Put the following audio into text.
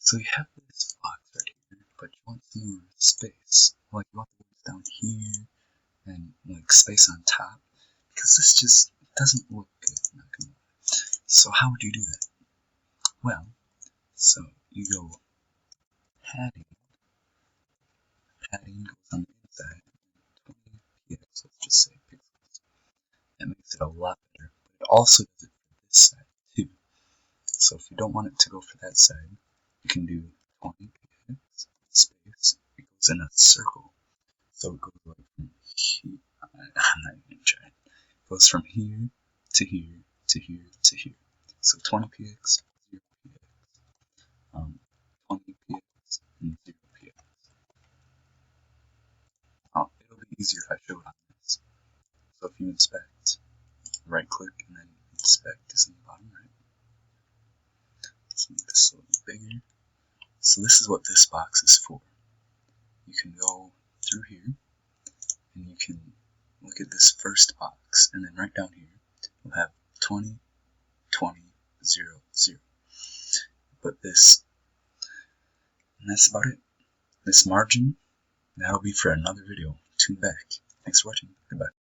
So you have this box right here, but you want some more space. Like you want the words down here and like space on top, because this just doesn't look good. Not gonna lie. So how would you do that? Well, so you go padding. Padding goes on the inside. 20 px, let's just say pixels. That makes it a lot better. But it also does it for this side too. So if you don't want it to go for that side, you can do 20 px space. It goes in a circle. So it goes like from here. I'm not even trying. It goes from here to here to here to here. So 20 px, 0 px, 20 px, and 0 px. It'll be easier if I show it on this. So if you inspect, right click and then inspect is in the bottom right. Let's make this a little bigger. So this is what this box is for. You can go through here and you can look at this first box, and then right down here we'll have 20, 20, 0, 0. But this, and that's about it. This margin, that'll be for another video. Tune back. Thanks for watching. Goodbye.